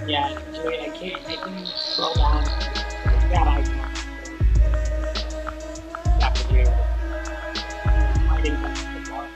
Yeah, Joey, I can scroll down to that icon. So you have to do hiding them at the bottom.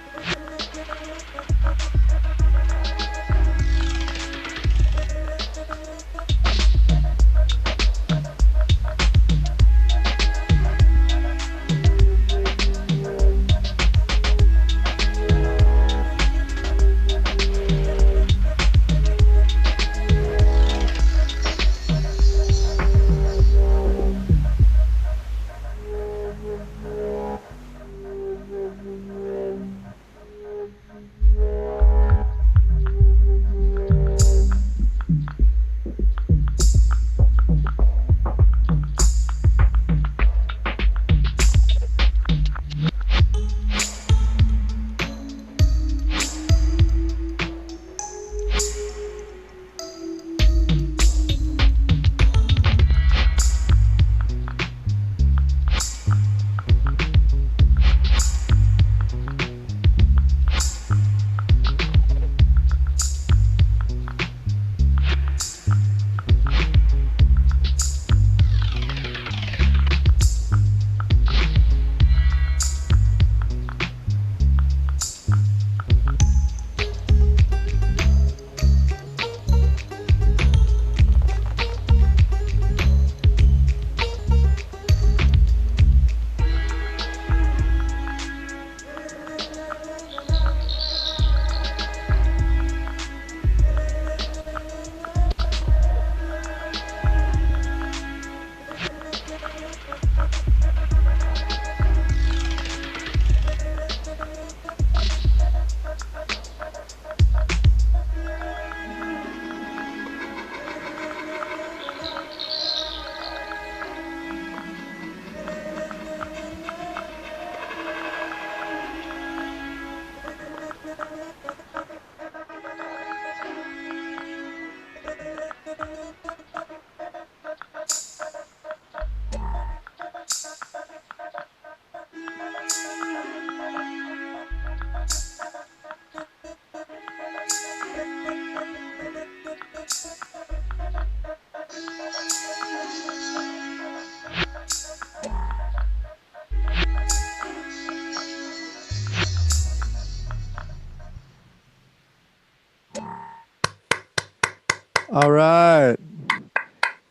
All right.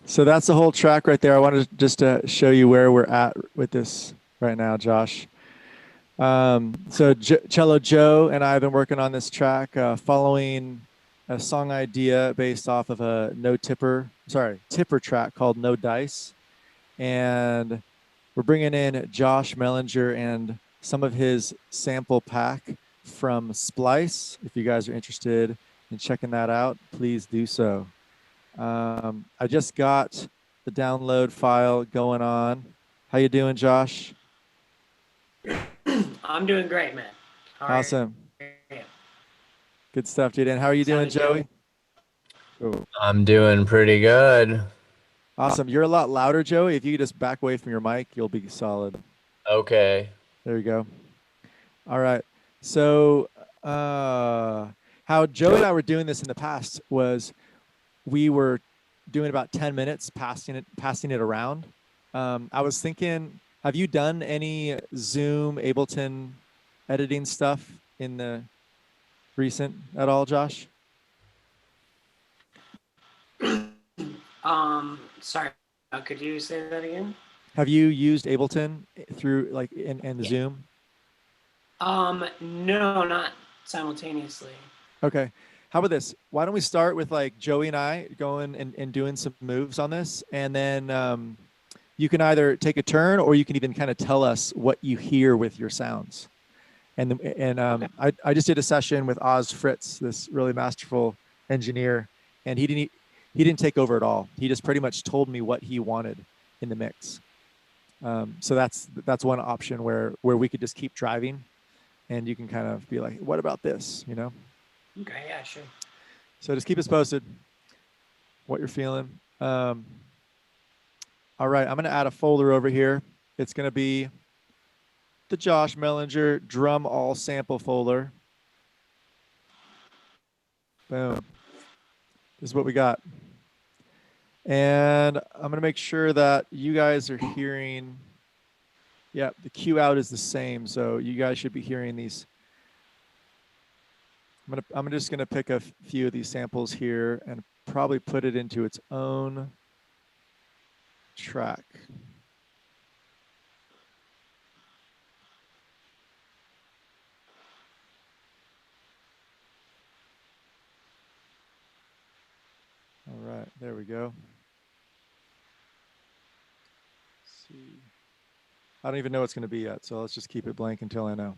So that's the whole track right there. I wanted just to show you where we're at with this right now, Josh. So Cello Joe and I have been working on this track, following a song idea based off of a tipper track called No Dice. And we're bringing in Josh Mellinger and some of his sample pack from Splice. If you guys are interested in checking that out, please do so. I just got the download file going on. How you doing, Josh? I'm doing great, man. How are you? Awesome. Good stuff, dude. And how are you doing, Sounding good. Joey? Cool. I'm doing pretty good. Awesome. You're a lot louder, Joey. If you could just back away from your mic, you'll be solid. Okay. There you go. All right. So, how Joey and I were doing this in the past was we were doing about 10 minutes, passing it around. I was thinking, have you done any Zoom, Ableton editing stuff in the recent at all, Josh? Sorry. Could you say that again? Have you used Ableton through like in Yeah. Zoom? No, not simultaneously. Okay. How about this? Why don't we start with like Joey and I going and doing some moves on this, and then you can either take a turn or you can even kind of tell us what you hear with your sounds. And I just did a session with Oz Fritz, this really masterful engineer, and he didn't take over at all. He just pretty much told me what he wanted in the mix. So that's one option where we could just keep driving, and you can kind of be like, what about this? You know. Okay, yeah, sure. So just keep us posted what you're feeling. All right, I'm going to add a folder over here. It's going to be the Josh Mellinger drum all sample folder. Boom. This is what we got. And I'm going to make sure that you guys are hearing. Yeah, the Q out is the same. So you guys should be hearing these. I'm just going to pick a few of these samples here and probably put it into its own track. All right, there we go. Let's see. I don't even know what it's going to be yet, so let's just keep it blank until I know.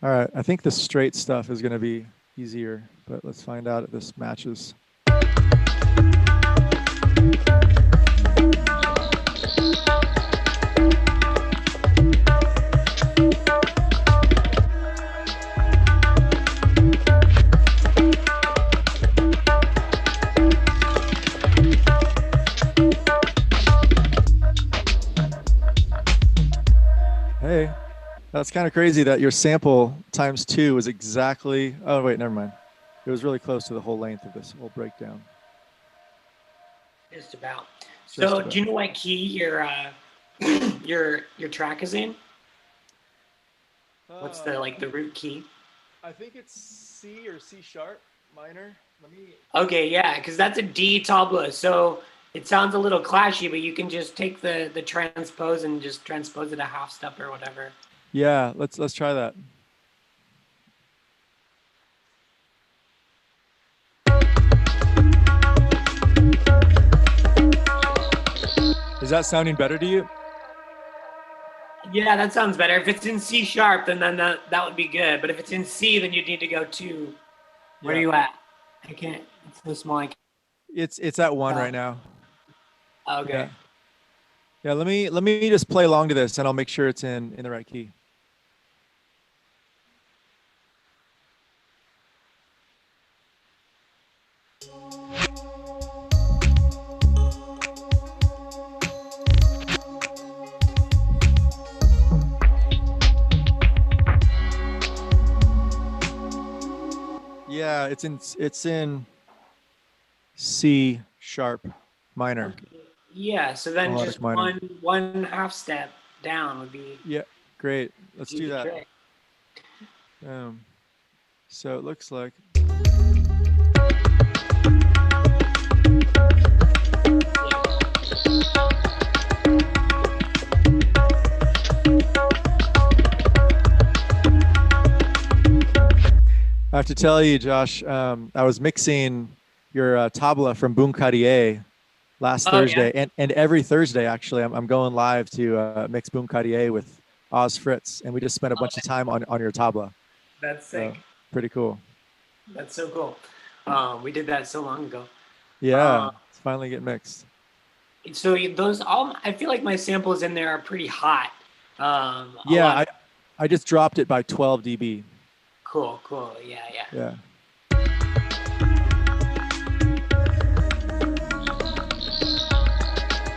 All right, I think the straight stuff is going to be easier, but let's find out if this matches. Hey. That's kind of crazy that your sample times 2 was exactly, oh wait, never mind. It was really close to the whole length of this whole breakdown. Just about. So do you know what key your track is in? What's the root key? I think it's C or C sharp minor. Let me. Okay, yeah, because that's a D tabla. So it sounds a little clashy, but you can just take the transpose and just transpose it a half step or whatever. Yeah, let's try that. Is that sounding better to you? Yeah, that sounds better. If it's in C sharp, then that would be good. But if it's in C, then you'd need to go to. Where are you at? I can't. It's so small. It's at 1 right now. Okay. Yeah. Let me just play along to this, and I'll make sure it's in the right key. Yeah, it's in C sharp minor. Okay. Yeah, so then Melodic just minor. one half step down would be. Yeah, great. Let's do that. Trick. So it looks like. I have to tell you, Josh, I was mixing your tabla from Boom Cartier last Thursday, yeah. and every Thursday, actually, I'm going live to mix Boom Cartier with Oz Fritz, and we just spent a bunch of time on your tabla. That's sick. So, pretty cool. That's so cool. We did that so long ago. Yeah, it's finally getting mixed. So I feel like my samples in there are pretty hot. Yeah, I just dropped it by 12 dB. Cool. Yeah. Yeah.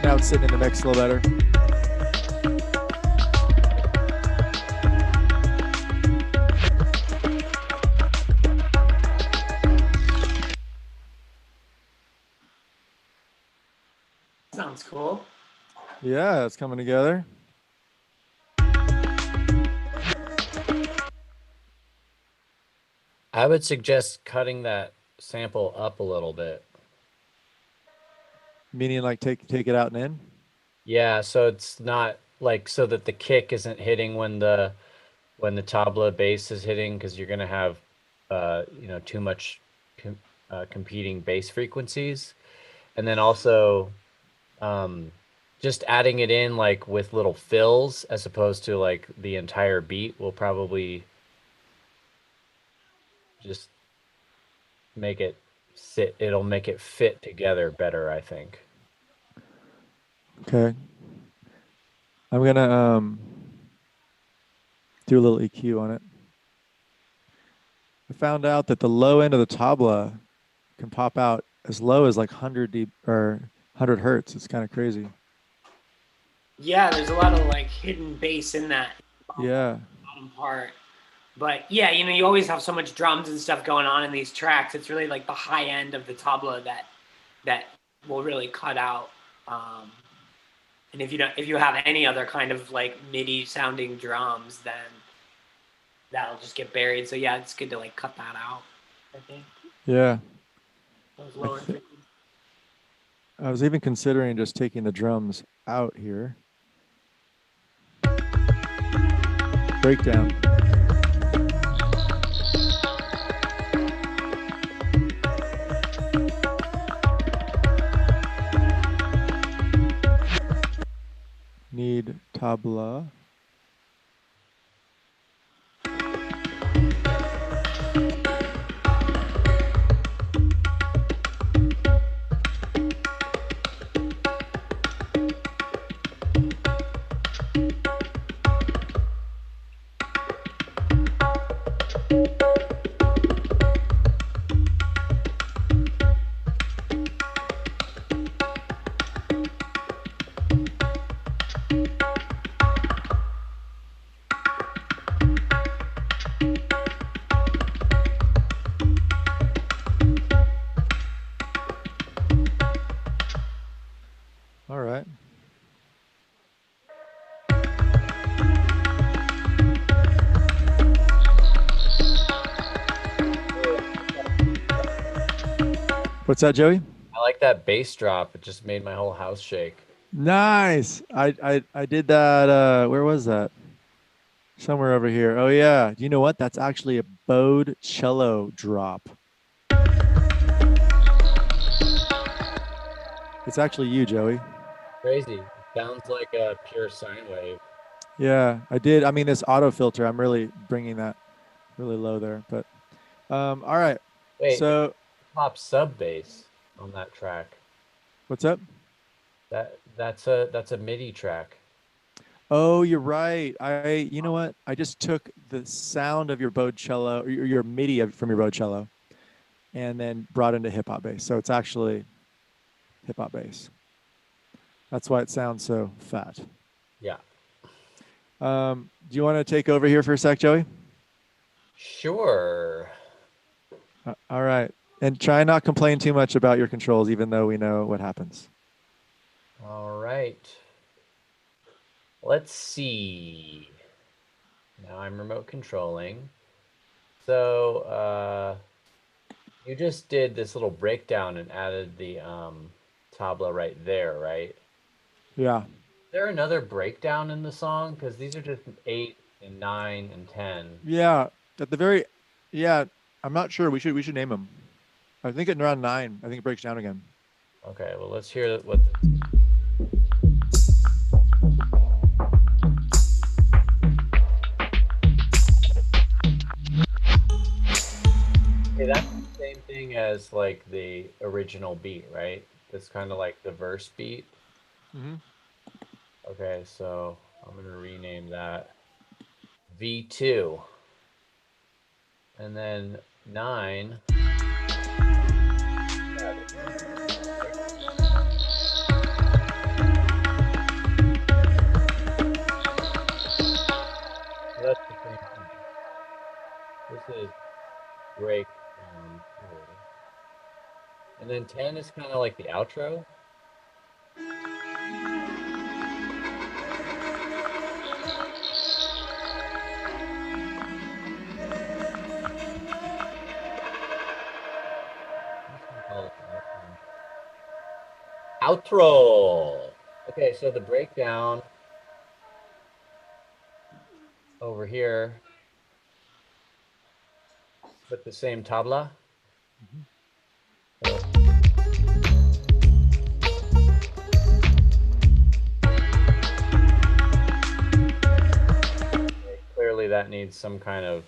Now it's sitting in the mix a little better. Sounds cool. Yeah, it's coming together. I would suggest cutting that sample up a little bit. Meaning like take it out and in? Yeah, so it's not like so that the kick isn't hitting when the tabla bass is hitting, because you're gonna have too much competing bass frequencies. And then also just adding it in like with little fills as opposed to like the entire beat will probably just make it sit. It'll make it fit together better, I think. Okay. I'm gonna do a little EQ on it. I found out that the low end of the tabla can pop out as low as like 100 dB or 100 hertz. It's kind of crazy. Yeah, there's a lot of like hidden bass in that Yeah. bottom part. But yeah, you know, you always have so much drums and stuff going on in these tracks. It's really like the high end of the tabla that will really cut out. And if you have any other kind of like MIDI sounding drums, then that'll just get buried. So yeah, it's good to like cut that out, I think. Yeah. Those I, lower th- frequencies. I was even considering just taking the drums out here. Breakdown. Need tabla. All right. What's that, Joey? I like that bass drop. It just made my whole house shake. Nice. I did that. Where was that? Somewhere over here. Oh yeah. You know what? That's actually a bowed cello drop. It's actually you, Joey. Crazy. It sounds like a pure sine wave. Yeah, I did. I mean, this auto filter, I'm really bringing that really low there. But all right. Wait, there's So pop sub bass on that track. what's up? That's a MIDI track. Oh, you're right. You know what? I just took the sound of your bowed cello or your MIDI from your bowed cello and then brought into hip hop bass. So it's actually hip hop bass. That's why it sounds so fat. Yeah. Do you want to take over here for a sec, Joey? Sure. All right. And try not complain too much about your controls, even though we know what happens. All right. Let's see. Now I'm remote controlling. So you just did this little breakdown and added the tabla right there, right? Yeah. Is there another breakdown in the song? Because these are just 8 and 9 and 10. Yeah. At the very, yeah. I'm not sure. We should name them. I think at around 9, I think it breaks down again. Okay, well let's hear what. Okay, that's the same thing as like the original beat, right? It's kind of like the verse beat. Mm-hmm. Okay, so I'm gonna rename that V2. And then 9. That's the same thing. This is break here. And then 10 is kind of like the outro. Outro. Okay, so the breakdown over here with the same tabla. Clearly that needs some kind of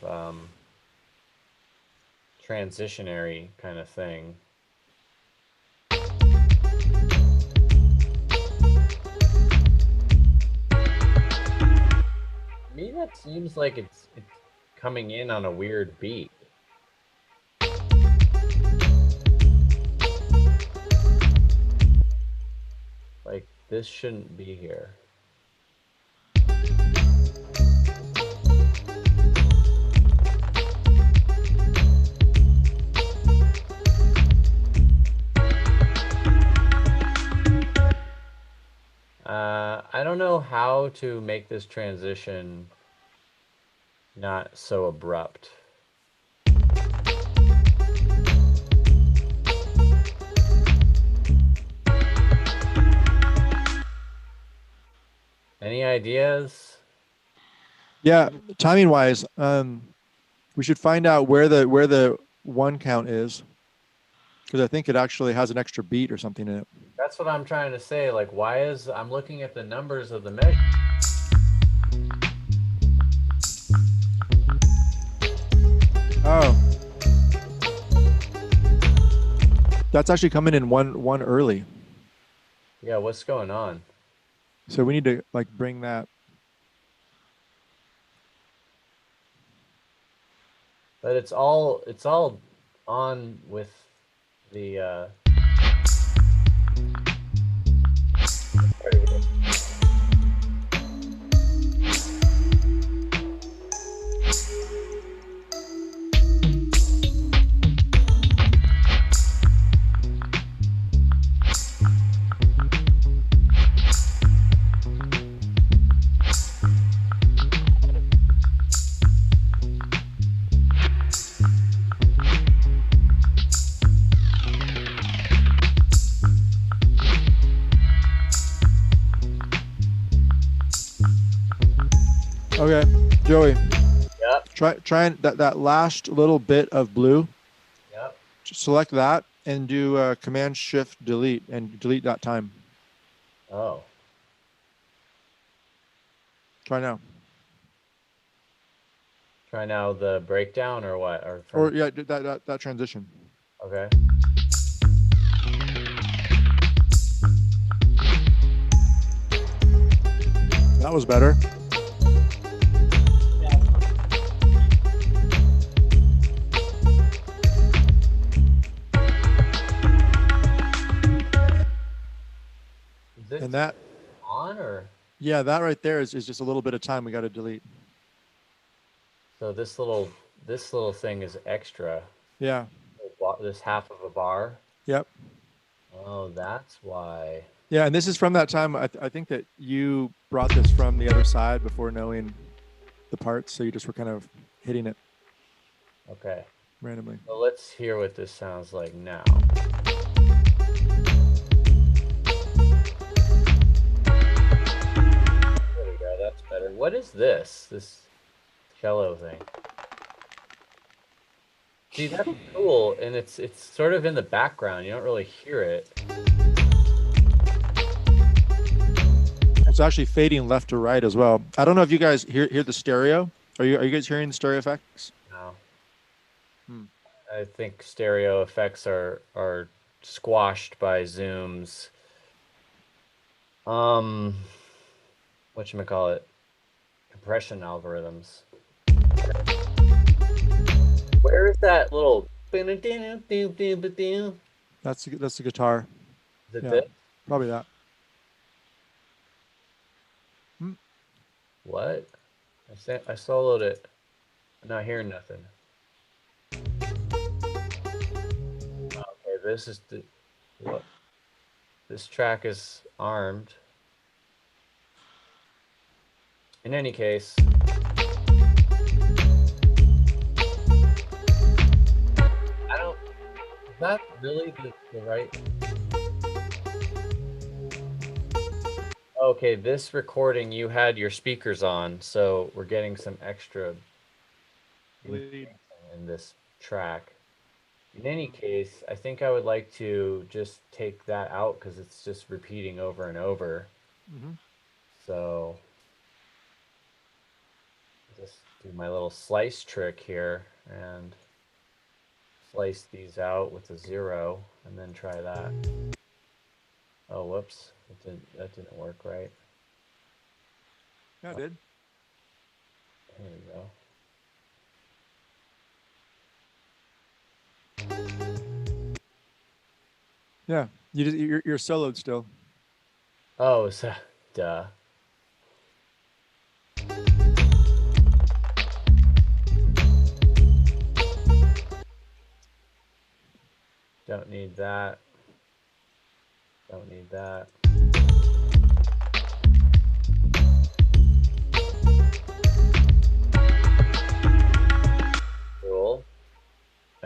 transitionary kind of thing. To me, that seems like it's coming in on a weird beat. Like this shouldn't be here. I don't know how to make this transition not so abrupt. Any ideas? Yeah, timing wise, we should find out where the one count is, because I think it actually has an extra beat or something in it. That's what I'm trying to say. Like, why is I'm looking at the numbers of the measure. Oh, that's actually coming in one early. Yeah, what's going on? So we need to like bring that. But it's all on with the Okay, Joey, Yep, try and that last little bit of blue. yep. Just select that and do Command Shift Delete and delete that time. Oh. Try now. Try now the breakdown or what? Or Or from yeah, that transition. okay. That was better. Is this And that, on or yeah, that right there is just a little bit of time we got to delete. so this little thing is extra. Yeah. This half of a bar. Yep. Oh, that's why. Yeah, and this is from that time. I think that you brought this from the other side before knowing the parts, so you just were kind of hitting it Okay. randomly. Well, let's hear what this sounds like now. There we go. That's better. What is this? This cello thing. See, that's cool, and it's sort of in the background. You don't really hear it. It's actually fading left to right as well. I don't know if you guys hear the stereo. Are you guys hearing the stereo effects? No. Hmm. I think stereo effects are squashed by Zoom's whatchamacallit, compression algorithms. Where is that little is That's the guitar. it Yeah, this? probably that. What? I soloed it. I'm not hearing nothing. Okay, this is the what? This track is armed. In any case, I don't. Is that really the right? Okay, this recording you had your speakers on, so we're getting some extra Bleed. in this track. In any case, I think I would like to just take that out because it's just repeating over and over. Mm-hmm. So just do my little slice trick here and slice these out with a 0 and then try that. Oh, whoops. That didn't work right. Yeah, it did. Here we go. Yeah, you're soloed still. Oh, so, duh. Don't need that. Don't need that.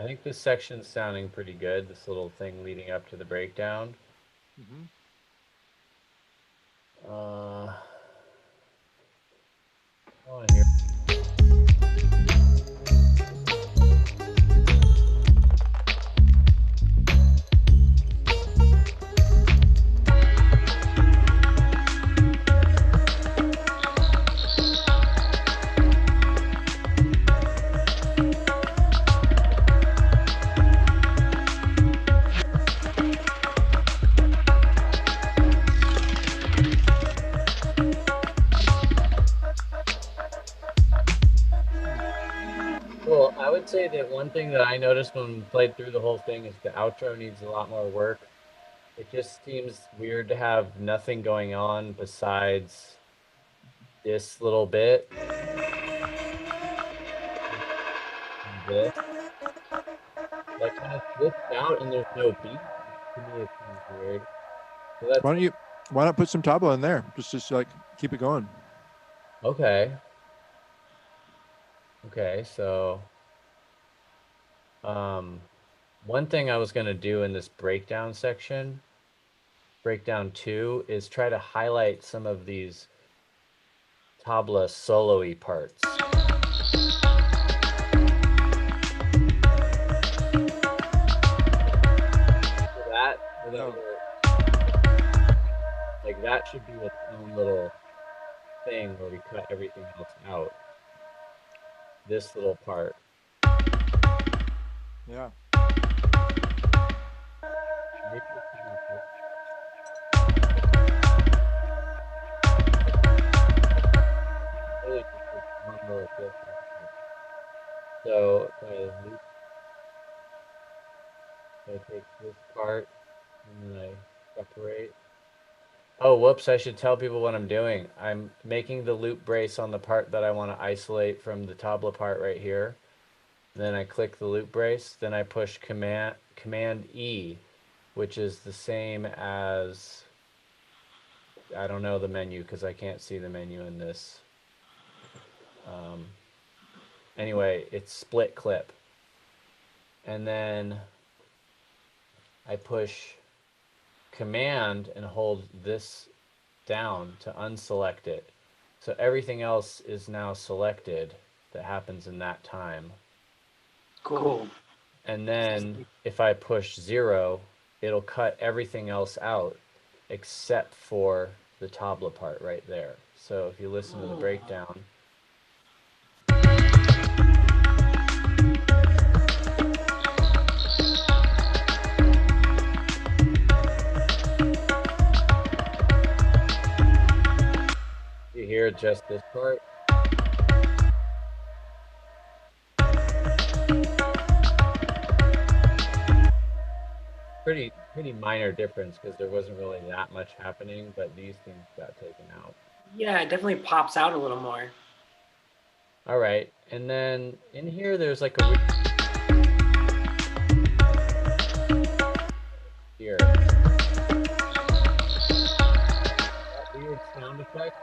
I think this section's sounding pretty good. This little thing leading up to the breakdown. Mm-hmm. Oh, here. Well, I would say that one thing that I noticed when we played through the whole thing is the outro needs a lot more work. It just seems weird to have nothing going on besides this little bit. And this. Like when it's flipped out and there's no beat, to me it seems weird. So that's Why not put some tabla in there? Just like keep it going. okay. Okay, so one thing I was gonna do in this breakdown section, breakdown 2, is try to highlight some of these tabla solo-y parts. That No. like that should be its own little thing where we cut everything else out. This little part. Yeah. Maybe it's not good. Really just this one little bit. So if I loop, I take this part and then I separate. Oh, whoops, I should tell people what I'm doing. I'm making the loop brace on the part that I want to isolate from the tabla part right here. Then I click the loop brace, then I push Command E, which is the same as, I don't know the menu because I can't see the menu in this. Anyway, it's split clip. And then I push Command and hold this down to unselect it. So everything else is now selected that happens in that time. Cool. And then if I push 0, it'll cut everything else out except for the tabla part right there. So if you listen to the breakdown, you hear just this part. Pretty minor difference because there wasn't really that much happening, but these things got taken out. Yeah, it definitely pops out a little more. All right, and then in here there's like a here that weird sound effect.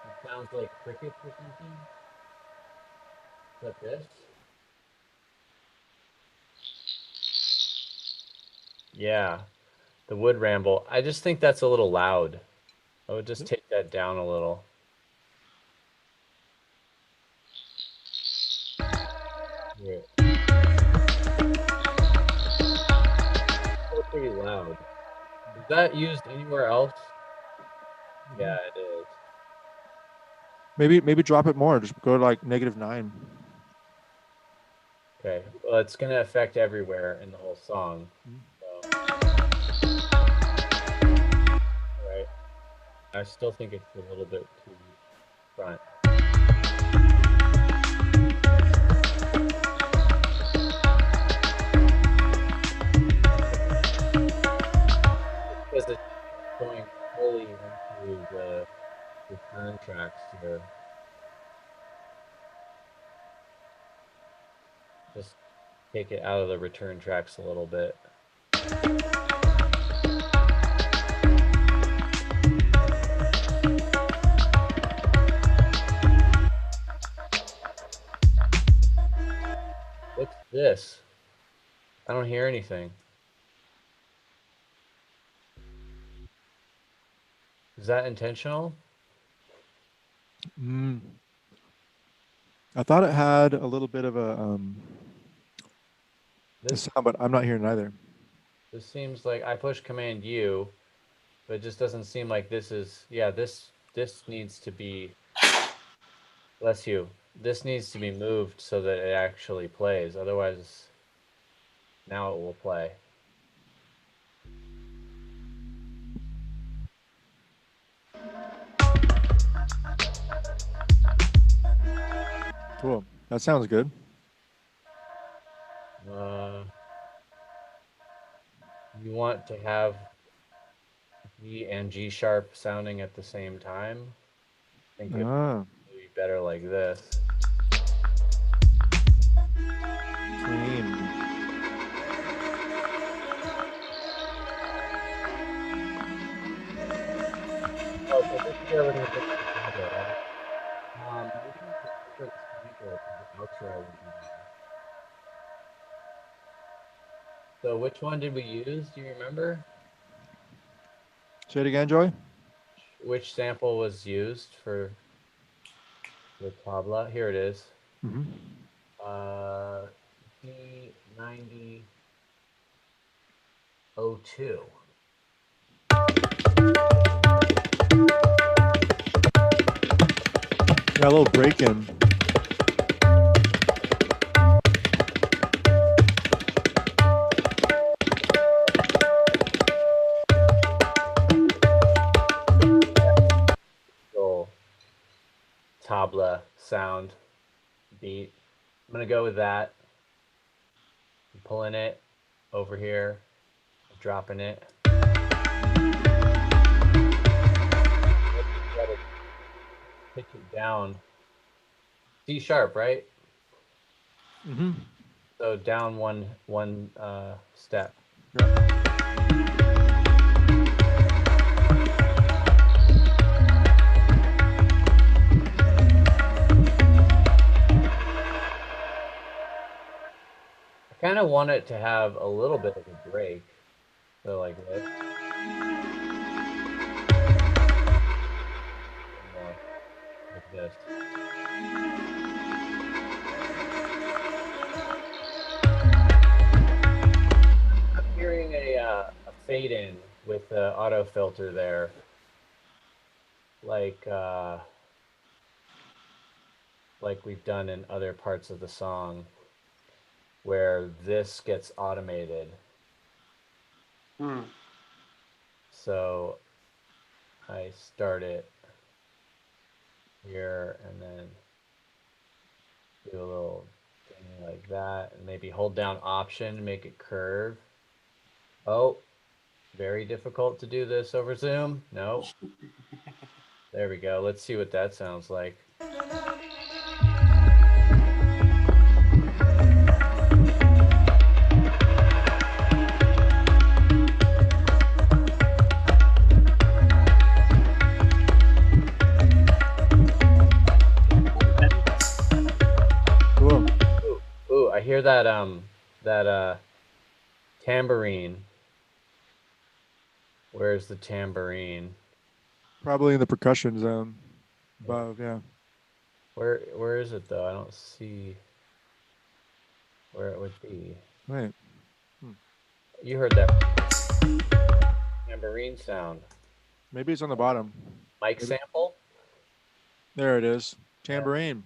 It sounds like crickets or something. Like this. Yeah, the wood ramble. I just think that's a little loud. I would just take that down a little. Yeah. Still pretty loud. Is that used anywhere else? Yeah, it is. Maybe drop it more. Just go to like -9. Okay. Well, it's going to affect everywhere in the whole song. So. All right. I still think it's a little bit too front. Because it's going fully into the return tracks here. Just take it out of the return tracks a little bit. this? I don't hear anything. Is that intentional? I thought it had a little bit of a This sound, but I'm not hearing either. this seems like I push Command U, but it just doesn't seem like this is. Yeah, this needs to be. Bless you. This needs to be moved so that it actually plays. Otherwise, now it will play. Cool. That sounds good. You want to have G and G sharp sounding at the same time. I think it would be better like this. Clean. Oh, so this is where we're gonna put the tablet, right? Maybe we should for the sample for the outro would be better. So which one did we use? Do you remember? Say it again, Joy. Which sample was used for the tabla? Here it is. P9002. Yeah, a little break in. Tabla sound beat. I'm gonna go with that. I'm pulling it over here, dropping it. Pitch it down. C sharp, right? So down one step. I kind of want it to have a little bit of a break. So like this. More like this. I'm hearing a fade in with the auto filter there. Like we've done in other parts of the song where this gets automated. So I start it here and then do a little thing like that and maybe hold down Option, make it curve. Oh, very difficult to do this over Zoom. No. There we go. Let's see what that sounds like. Cool. Ooh, I hear that tambourine. Where's the tambourine? Probably in the percussion zone above, yeah. Where is it though? I don't see where it would be. Right. You heard that tambourine sound. Maybe it's on the bottom. Mic sample? There it is. Tambourine.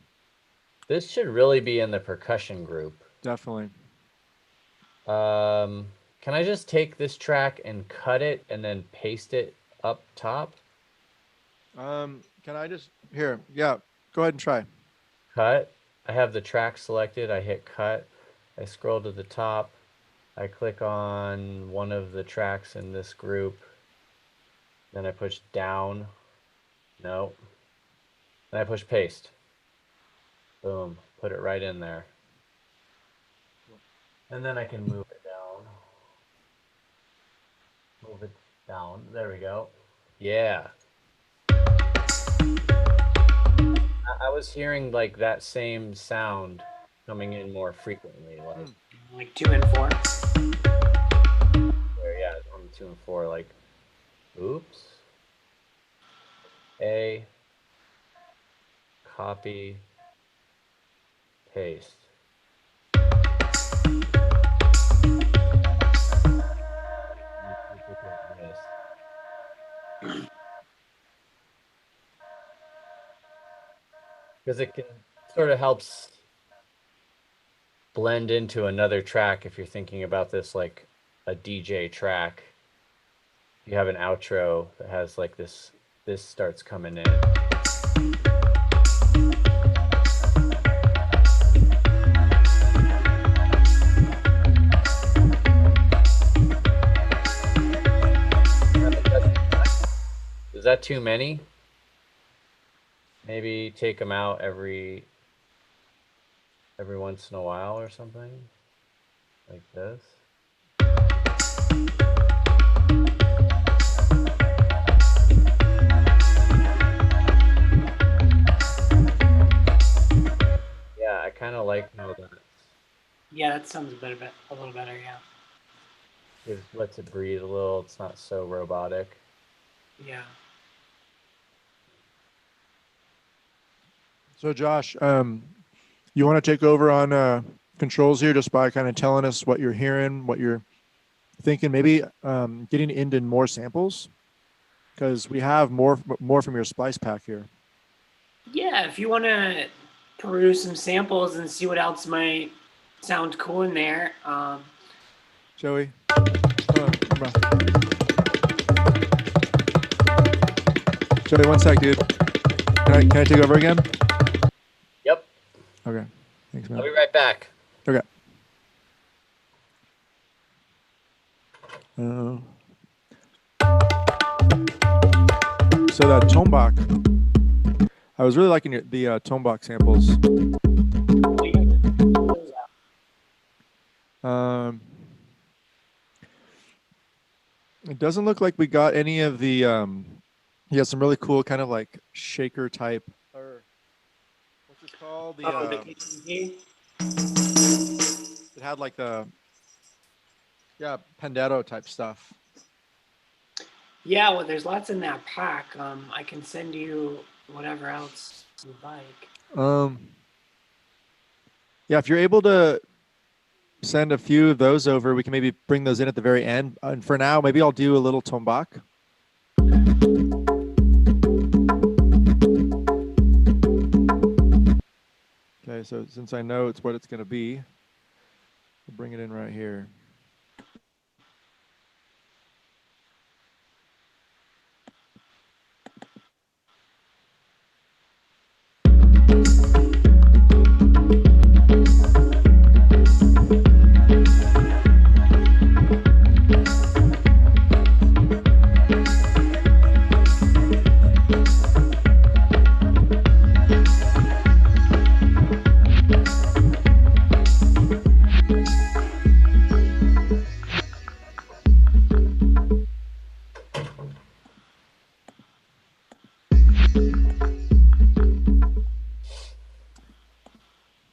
This should really be in the percussion group. Definitely. Can I just take this track and cut it and then paste it up top? Can I just here? Yeah, go ahead and try. Cut. I have the track selected. I hit cut. I scroll to the top. I click on one of the tracks in this group. Then I push down. No. Then I push paste. Boom. Put it right in there. And then I can move it down. Move it down. There we go. Yeah. I was hearing like that same sound coming in more frequently, Like 2 and 4. yeah, on 2 and 4, like, oops, A, copy, paste. Because it can sort of helps blend into another track if you're thinking about this like a DJ track. You have an outro that has like this starts coming in. Is that too many? Maybe take them out every once in a while or something like this. Yeah, I kind of like how that. Yeah, that sounds a little better. Yeah. It lets it breathe a little. It's not so robotic. Yeah. So Josh, you want to take over on controls here just by kind of telling us what you're hearing, what you're thinking, maybe getting into more samples, because we have more from your splice pack here. Yeah, if you want to peruse some samples and see what else might sound cool in there. Joey, Joey, one sec, dude. Can I take over again? Yep. Okay. Thanks, man. I'll be right back. Okay. So that Tombach, I was really liking the Tombach samples. It doesn't look like we got any of the. He has some really cool kind of like shaker type. Or what's it called? The KTP? it had like the Pandero type stuff. Yeah, well, there's lots in that pack. I can send you whatever else you'd like. Yeah, if you're able to send a few of those over, we can maybe bring those in at the very end. And for now, maybe I'll do a little Tombach. Okay, so since I know it's what it's going to be, we'll bring it in right here.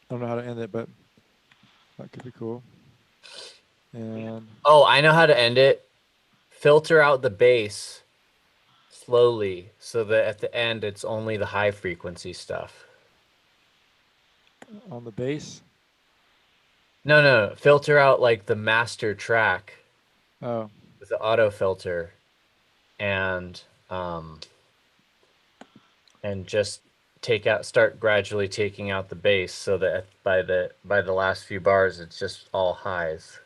I don't know how to end it, but that could be cool. And oh, I know how to end it. Filter out the bass slowly so that at the end it's only the high frequency stuff. On the bass? No. Filter out like the master track. Oh. With the auto filter and just start gradually taking out the bass so that by the last few bars it's just all highs.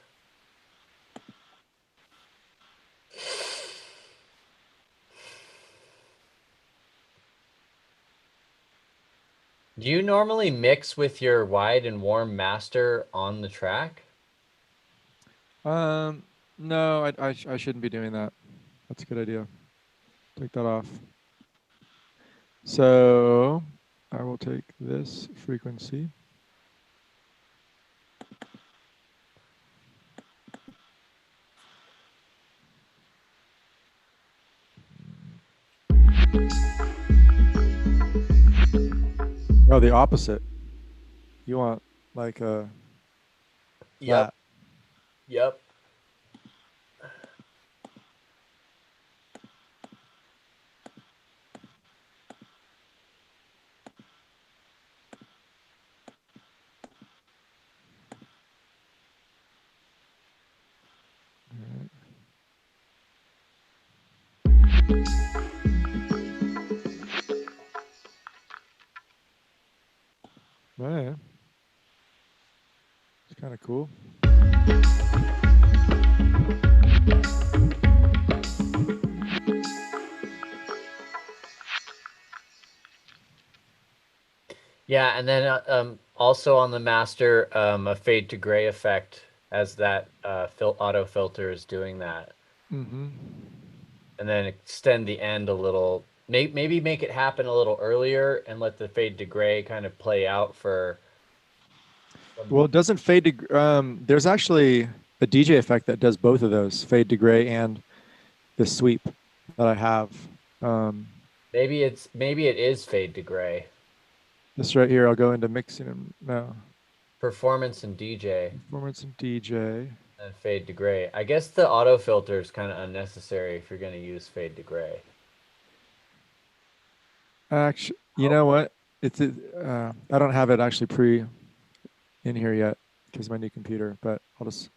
Do you normally mix with your wide and warm master on the track? No, I shouldn't be doing that. That's a good idea. Take that off. So I will take this frequency. Oh, the opposite. You want like a Yep. flat. Yep. Right. It's kind of cool. Yeah, and then also on the master, a fade to gray effect as that auto filter is doing that, Mm-hmm. and then extend the end a little. Maybe make it happen a little earlier and let the fade to gray kind of play out for. Well, it doesn't fade to. There's actually a DJ effect that does both of those, fade to gray and the sweep that I have. Um, Maybe it is fade to gray. this right here, I'll go into mixing and no Performance and DJ performance and DJ. and fade to gray. I guess the auto filter is kind of unnecessary if you're going to use fade to gray. Actually, you know what? I don't have it actually pre in here yet because my new computer, but we'll just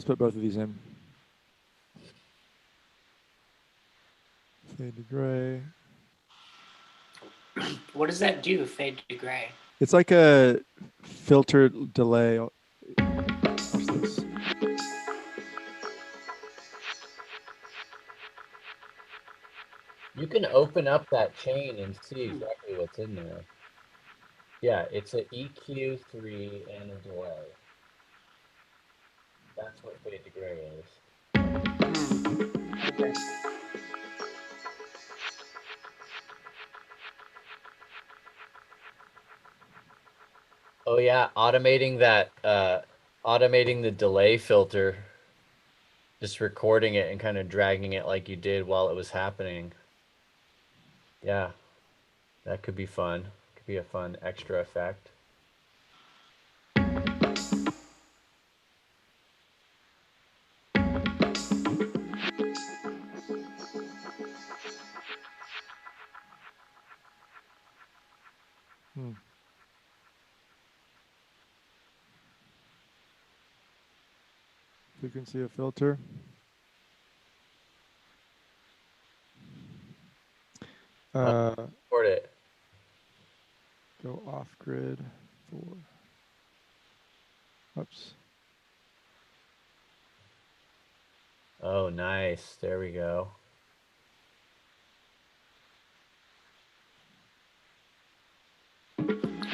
put both of these in. Fade to gray. What does that do, fade to gray? It's like a filter delay. Watch this. You can open up that chain and see exactly what's in there. Yeah, it's an EQ3 and a delay. That's what fade to gray is. Okay. Oh yeah, automating the delay filter, just recording it and kind of dragging it like you did while it was happening. Yeah, that could be fun. Could be a fun extra effect. Hmm. Frequency of filter. Record it. Go off grid for. Oops. Oh, nice. There we go.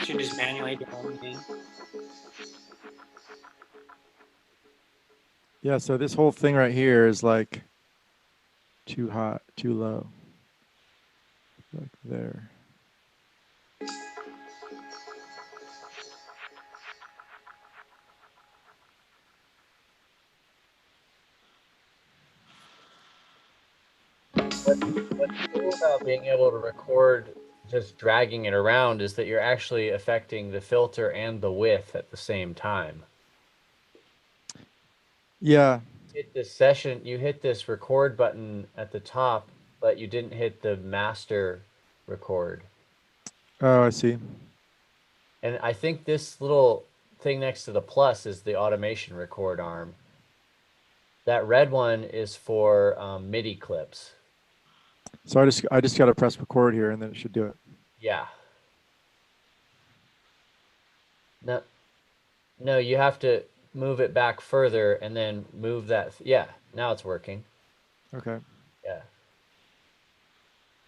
Should just manually do everything. Yeah, so this whole thing right here is like too hot, too low. Like there. What's cool about being able to record just dragging it around is that you're actually affecting the filter and the width at the same time. Yeah. You hit this record button at the top, but you didn't hit the master record. Oh, I see. And I think this little thing next to the plus is the automation record arm. That red one is for MIDI clips. So I just got to press record here, and then it should do it. Yeah. No, no, you have to move it back further and then move that. Yeah, now it's working. Okay. Yeah.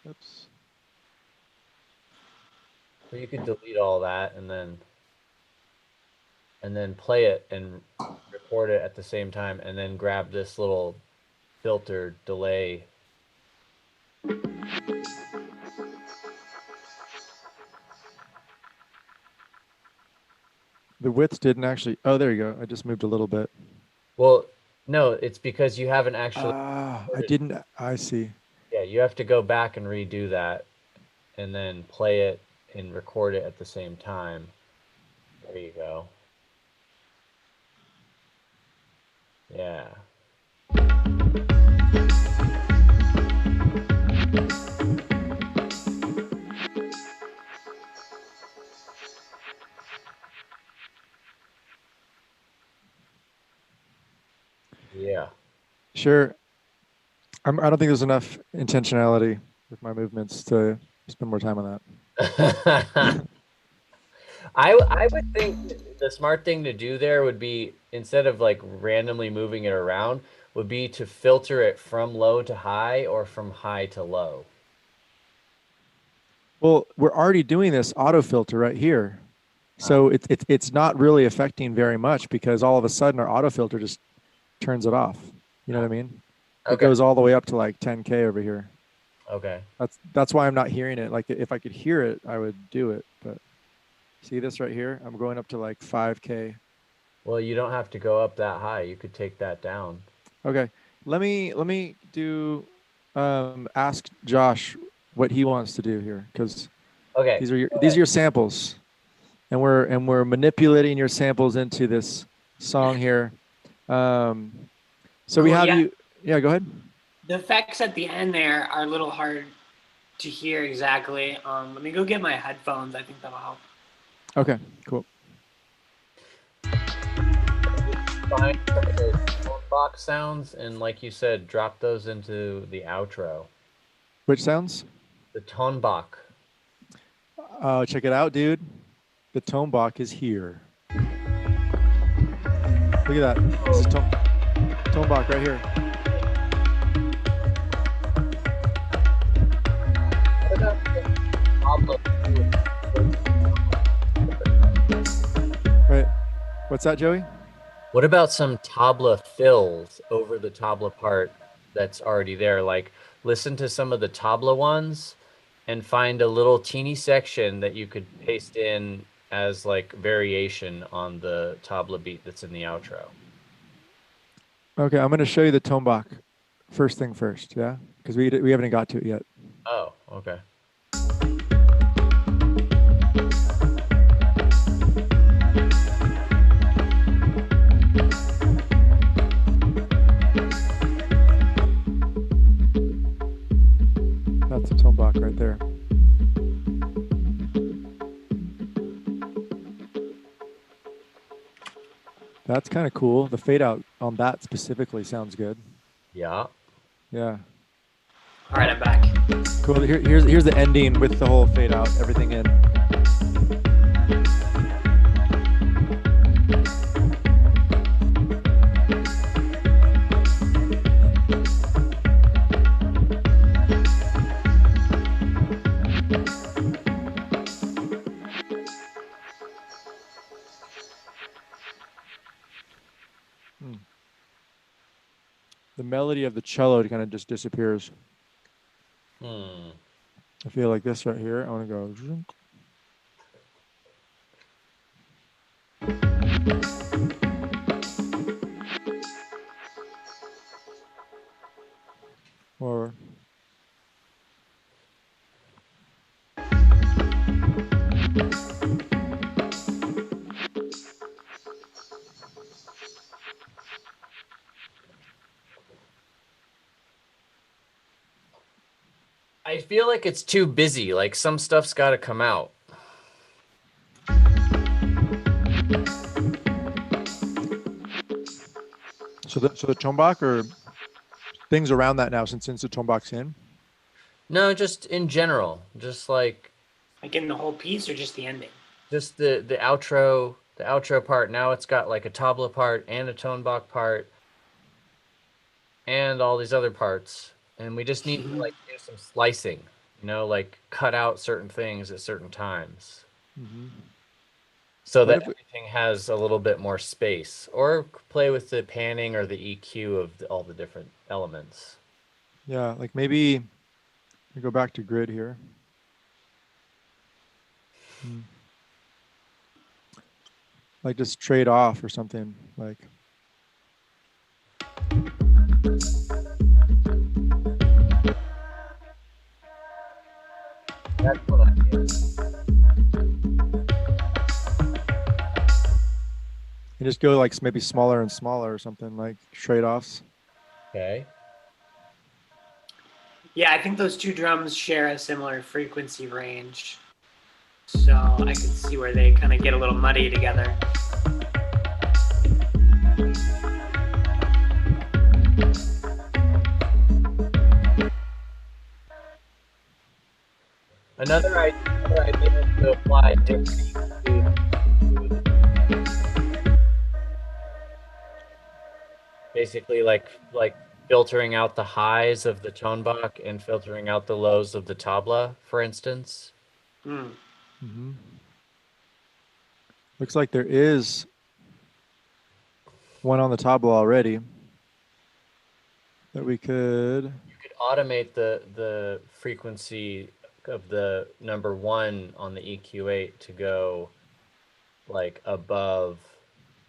Oops. So you could delete all that and then play it and record it at the same time and then grab this little filter delay. The width didn't actually. Oh, there you go. I just moved a little bit. Well, no, it's because you haven't actually. I didn't. I see. Yeah, you have to go back and redo that and then play it and record it at the same time. There you go. Yeah. Yeah. Sure. I don't think there's enough intentionality with my movements to spend more time on that. I would think the smart thing to do there would be, instead of like randomly moving it around, would be to filter it from low to high or from high to low. Well, we're already doing this auto filter right here. So it's not really affecting very much because all of a sudden our auto filter just turns it off. You know what I mean? It Okay. goes all the way up to like 10K over here. Okay. That's why I'm not hearing it. Like if I could hear it, I would do it. But see this right here? I'm going up to like 5K. Well, you don't have to go up that high. You could take that down. Okay. Let me do ask Josh what he wants to do here because Okay. these are your samples. And we're manipulating your samples into this song here. So we Cool, have yeah. you. Yeah, go ahead. The effects at the end there are a little hard to hear exactly. Let me go get my headphones. I think that'll help. Okay, cool. Find some of those tone box sounds and, like you said, drop those into the outro. Which sounds? The tone box. Check it out, dude. The tone box is here. Look at that. This is tone box right here. Right. What's that, Joey? What about some tabla fills over the tabla part that's already there? Like, listen to some of the tabla ones and find a little teeny section that you could paste in as like variation on the tabla beat that's in the outro. Okay, I'm going to show you the tone box first thing first, yeah? Because we haven't got to it yet. Oh, okay. That's the tone box right there. That's kind of cool. The fade out on that specifically sounds good. Yeah. Yeah. All right, I'm back. Cool. Here's the ending with the whole fade out, everything in. The melody of the cello kind of just disappears. I feel like this right here. I want to go. Or I feel like it's too busy. Like, some stuff's got to come out. so the tone box or things around that now since the tone box in. No, just in general. Just like in the whole piece or just the ending? Just the outro part. Now it's got like a tabla part and a tone box part and all these other parts. And we just need to like do some slicing, like cut out certain things at certain times. So that everything has a little bit more space, or play with the panning or the EQ of all the different elements. Yeah, like maybe we go back to grid here. Like just trade off or something like. That's what I mean. just go like maybe smaller and smaller or something, like trade-offs. Okay. Yeah, I think those two drums share a similar frequency range. So I can see where they kind of get a little muddy together. Another idea to apply different EQ basically like filtering out the highs of the tone box and filtering out the lows of the tabla, for instance. Mm-hmm. Looks like there is one on the tabla already that we could. You could automate the frequency of the number 1 on the EQ8 to go like above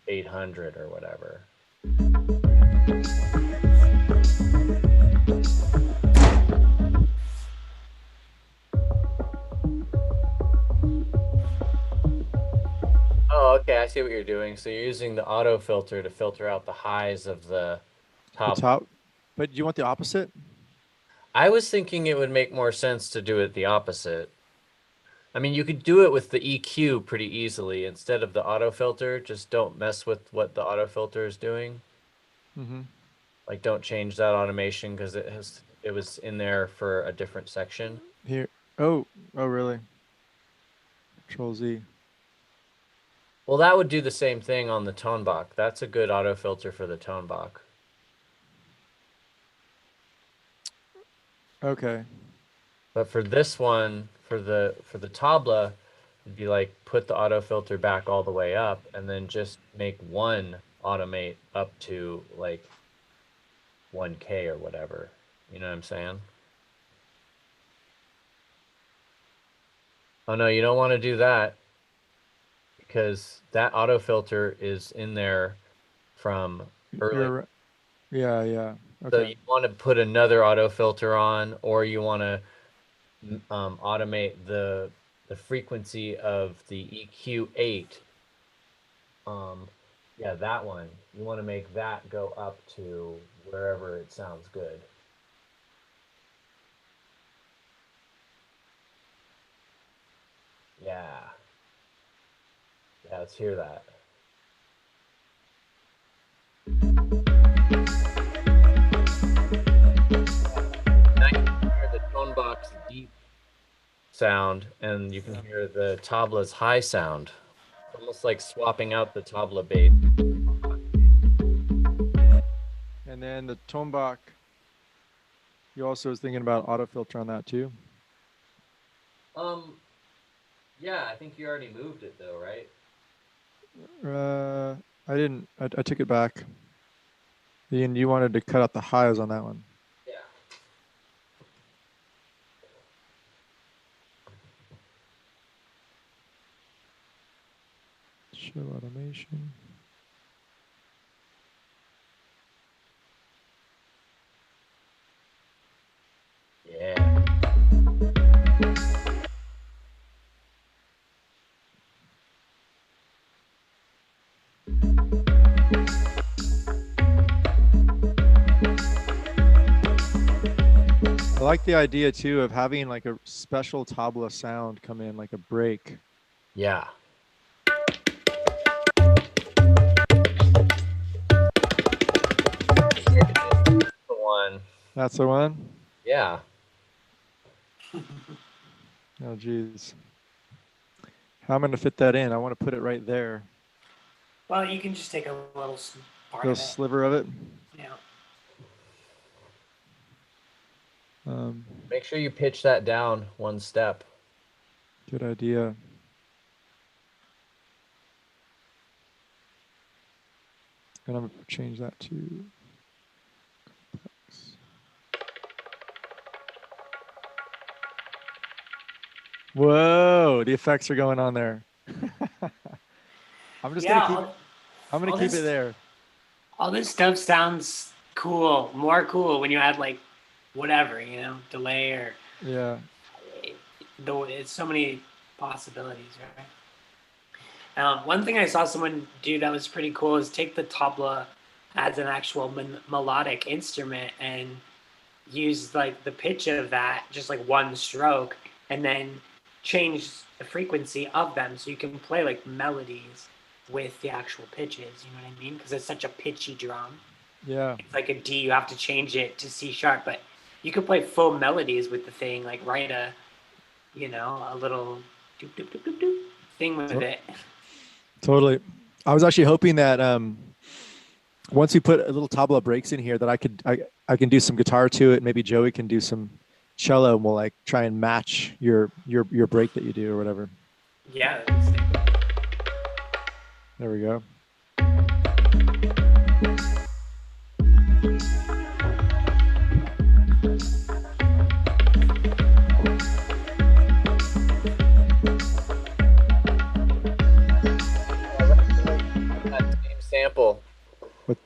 800 or whatever. Oh, okay, I see what you're doing. So you're using the auto filter to filter out the highs of the The top, but do you want the opposite? I was thinking it would make more sense to do it the opposite. I mean, you could do it with the EQ pretty easily instead of the auto filter. Just don't mess with what the auto filter is doing. Mm-hmm. Like, don't change that automation because it was in there for a different section. Here. Oh, really? Control Z. Well, that would do the same thing on the tone box. That's a good auto filter for the tone box. Okay. But for this one, for the tabla, it'd be like put the auto filter back all the way up and then just make one automate up to like 1K or whatever. You know what I'm saying? Oh no, you don't want to do that because that auto filter is in there from early. Yeah. So Okay. you want to put another auto filter on, or you want to automate the frequency of the EQ8. Yeah, that one. You want to make that go up to wherever it sounds good. Yeah. Yeah, let's hear that. Now you can hear the tone box deep sound, and you can hear the tabla's high sound. Almost like swapping out the tabla bass. And then the tone box. You also was thinking about auto filter on that too. Yeah, I think you already moved it though, right? I didn't. I took it back. Ian, you wanted to cut out the highs on that one. Yeah. Show automation. Yeah. I like the idea too of having like a special tabla sound come in, like a break. Yeah. The one. That's the one? Yeah. Oh, geez. How am I going to fit that in? I want to put it right there. Well, you can just take a little part Little of it. sliver of it. Yeah. Make sure you pitch that down one step. Good idea. And I'm going to change that to complex. Whoa, the effects are going on there. I'm just gonna keep it there. All this stuff sounds cool, more cool when you add like whatever, delay or Yeah. Though it's so many possibilities, right? One thing I saw someone do that was pretty cool is take the tabla as an actual melodic instrument and use like the pitch of that, just like one stroke, and then change the frequency of them so you can play like melodies with the actual pitches. You know what I mean? Because it's such a pitchy drum. Yeah. It's like a D, you have to change it to C sharp, but you could play full melodies with the thing, like write a, a little doop, doop, doop, doop, doop thing with it. Totally. I was actually hoping that once we put a little tabla breaks in here, that I can do some guitar to it. Maybe Joey can do some cello, and we'll like try and match your break that you do or whatever. Yeah. There we go. Sample.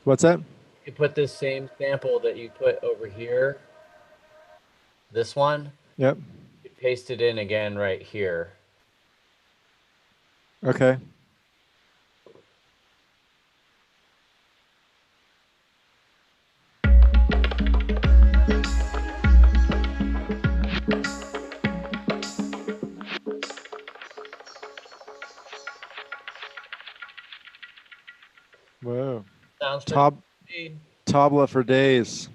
What's that? You put this same sample that you put over here. This one. Yep. You paste it in again right here. Okay. Whoa. Sounds Tabla for days.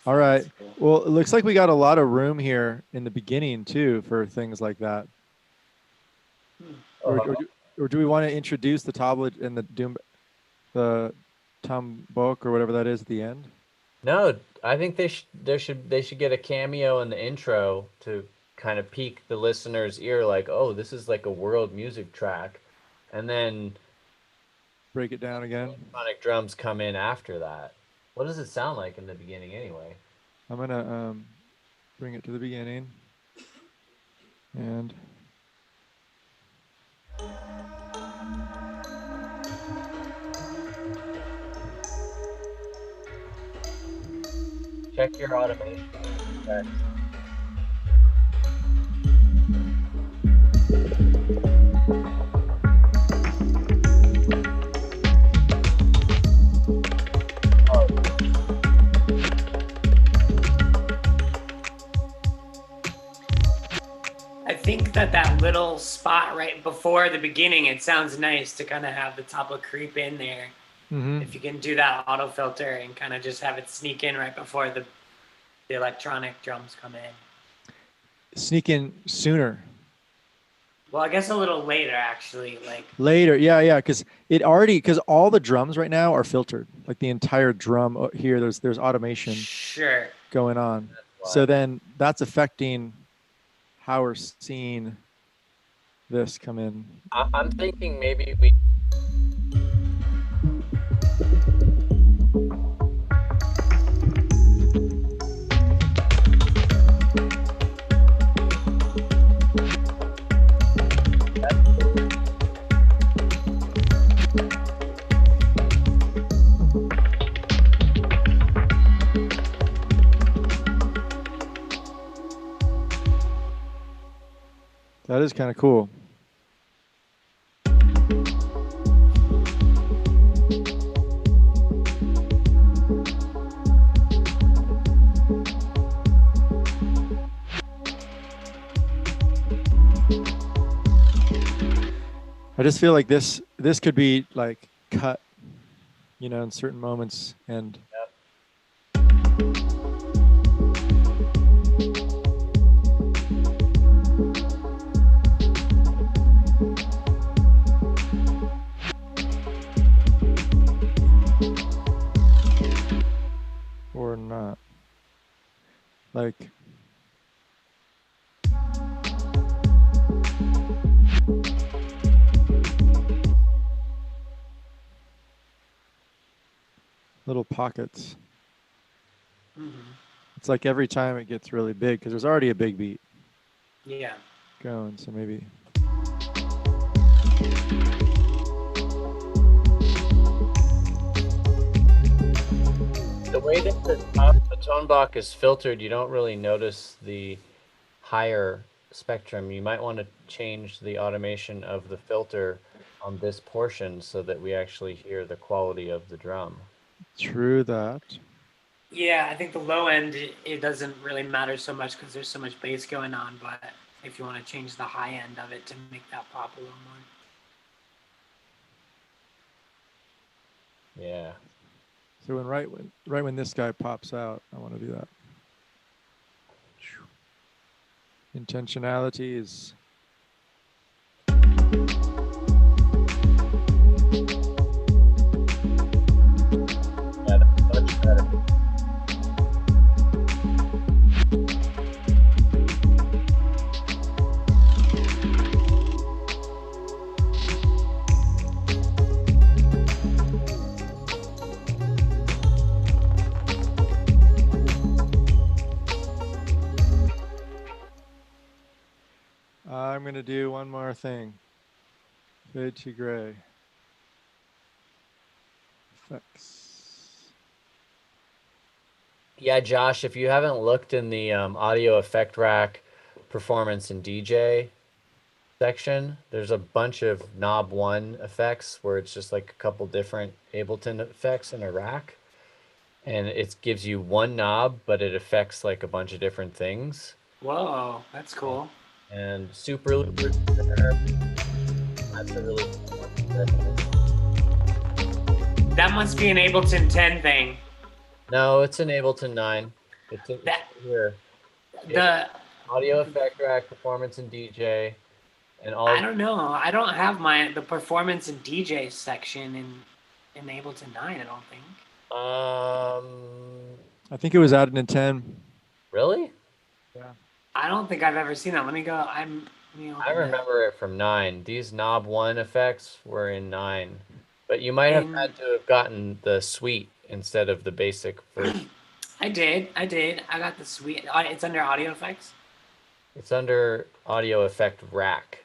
All right. Well, it looks like we got a lot of room here in the beginning too for things like that. Or do we want to introduce the tablet and the tombok or whatever that is at the end? No, I think they should get a cameo in the intro to kind of pique the listener's ear, like, oh, this is like a world music track, and then break it down again. Electronic drums come in after that. What does it sound like in the beginning anyway? I'm gonna bring it to the beginning and check your automation. Okay. I think that little spot right before the beginning, it sounds nice to kind of have the tabla creep in there. Mm-hmm. If you can do that auto filter and kind of just have it sneak in right before the electronic drums come in. Sneak in sooner. Well, I guess a little later, actually. Like later, yeah, because all the drums right now are filtered. Like the entire drum here, there's automation. Sure. Going on. So then that's affecting how we're seeing this come in. I'm thinking maybe we. That is kind of cool. I just feel like this could be like cut, in certain moments and. Or not. Like. Little pockets. Mm-hmm. It's like every time it gets really big because there's already a big beat. Yeah. Going, so maybe. The way that the tone block is filtered, you don't really notice the higher spectrum, you might want to change the automation of the filter on this portion so that we actually hear the quality of the drum. True that. Yeah, I think the low end, it doesn't really matter so much because there's so much bass going on, but if you want to change the high end of it to make that pop a little more. Yeah. So right when this guy pops out, I want to do that. Intentionality is Yeah, that's much better. I'm going to do one more thing. Fade to gray. Effects. Yeah, Josh, if you haven't looked in the audio effect rack performance and DJ section, there's a bunch of knob 1 effects where it's just like a couple different Ableton effects in a rack. And it gives you one knob, but it affects like a bunch of different things. Whoa, that's cool. And super loopers there. That's a really cool one. That must be an Ableton 10 thing. No, it's an Ableton 9. It's That here. the Audio effect rack, performance and DJ, and all. I don't know. I don't have the performance and DJ section in Ableton 9. I don't think. I think it was added in 10. Really? Yeah. I don't think I've ever seen that. Let me go. I remember it from 9. These knob 1 effects were in 9, but you might have had to have gotten the suite instead of the basic version. I did. I got the suite. It's under audio effects. It's under audio effect rack.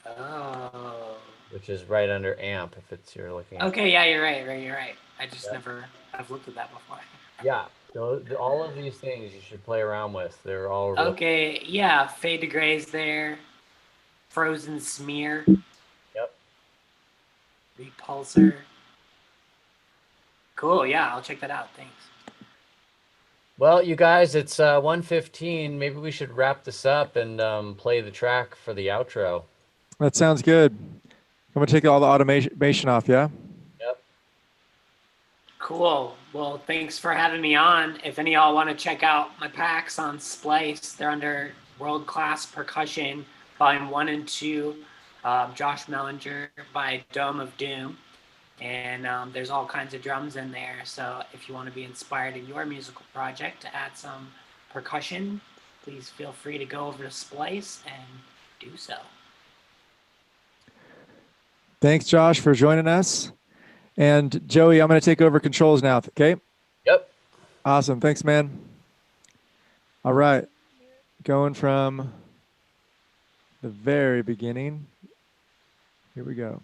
Oh. Which is right under amp if it's you're looking at. Okay, yeah, you're right. I just I've looked at that before. Yeah, all of these things you should play around with. They're all real. Okay, yeah, fade to gray's there. Frozen smear. Yep. Repulsor. Cool, yeah, I'll check that out. Thanks. Well, you guys, it's 1:15. Maybe we should wrap this up and play the track for the outro. That sounds good. I'm going to take all the automation off, yeah? Yep. Cool. Well, thanks for having me on. If any of y'all want to check out my packs on Splice, they're under World Class Percussion, Volume 1 and 2, Josh Mellinger by Dome of Doom. And there's all kinds of drums in there. So if you want to be inspired in your musical project to add some percussion, please feel free to go over to Splice and do so. Thanks, Josh, for joining us. And Joey, I'm going to take over controls now, okay? Yep. Awesome. Thanks, man. All right. Going from the very beginning. Here we go.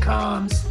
comes.